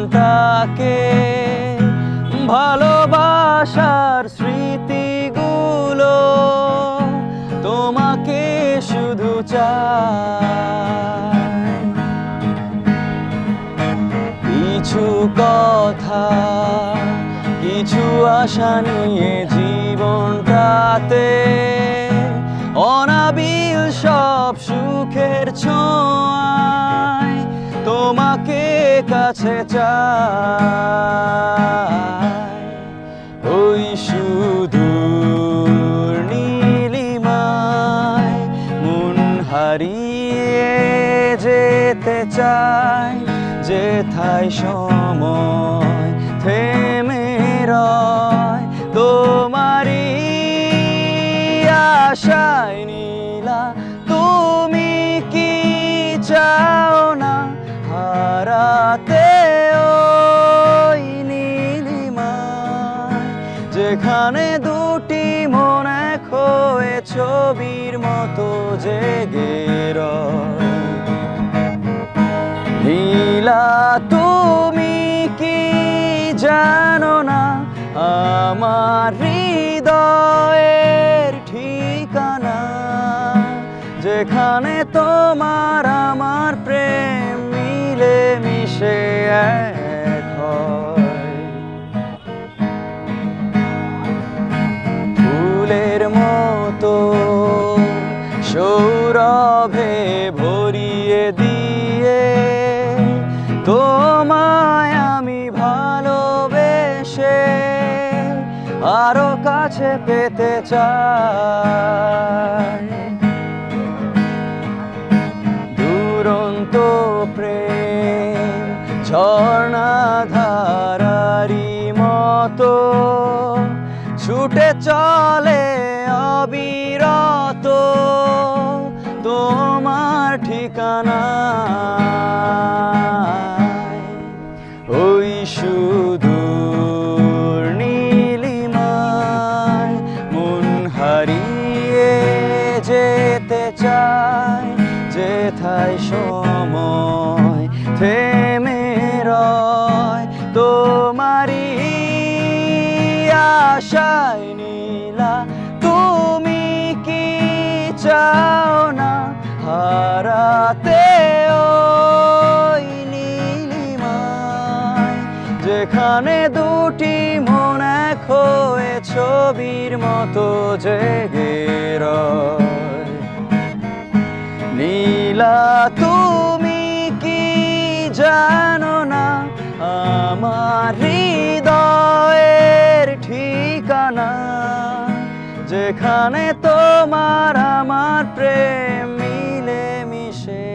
জীবনটাকে ভালোবাসার স্মৃতিগুলো তোমাকে শুধু চাই। কিছু কথা, কিছু আশা নিয়ে জীবনটাতে অনাবিল সব সুখের ছোঁয়ায় তোমাকে কাছে চাই। ওই সুদূর নীলিমায় মন হারিয়ে যেতে চাই, যেথায় সময় থেমে রয় তোমারই আশায়। নীলা, তুমি কি চাও না হারাতে ওই নীলিমায়, যেখানে দুটি মন এক হয়ে ছবির মতো জেগে রয়। নীলা, তুমি কি জানো না আমার হৃদয়ের ঠিকানা, যেখানে তোমার আমার প্রেম মিলে মিশে এক হয়। ফুলের মতো সৌরভে ভরিয়ে দিয়ে তোমায় আমি ভালোবেসে আরো কাছে পেতে চাই। দুরন্ত প্রেম ঝর্ণাধারারি মতো ছুটে চলে অবিরত তোমার ঠিকানা। ওই সুদূর নীলিমায় মন হারিয়ে যেতে চাই, যেথায় সময় থেমে রয় তোমারই আশায়। নীলা, তুমি কি চাও না হারাতে ওই নীলিমায়, যেখানে দুটি মন এক হয়ে ছবির মতো জেগে রয়। নীলা, তুমি কি জানো না আমার হৃদয়ের ঠিকানা, যেখানে তোমার আমার প্রেম মিলে মিশে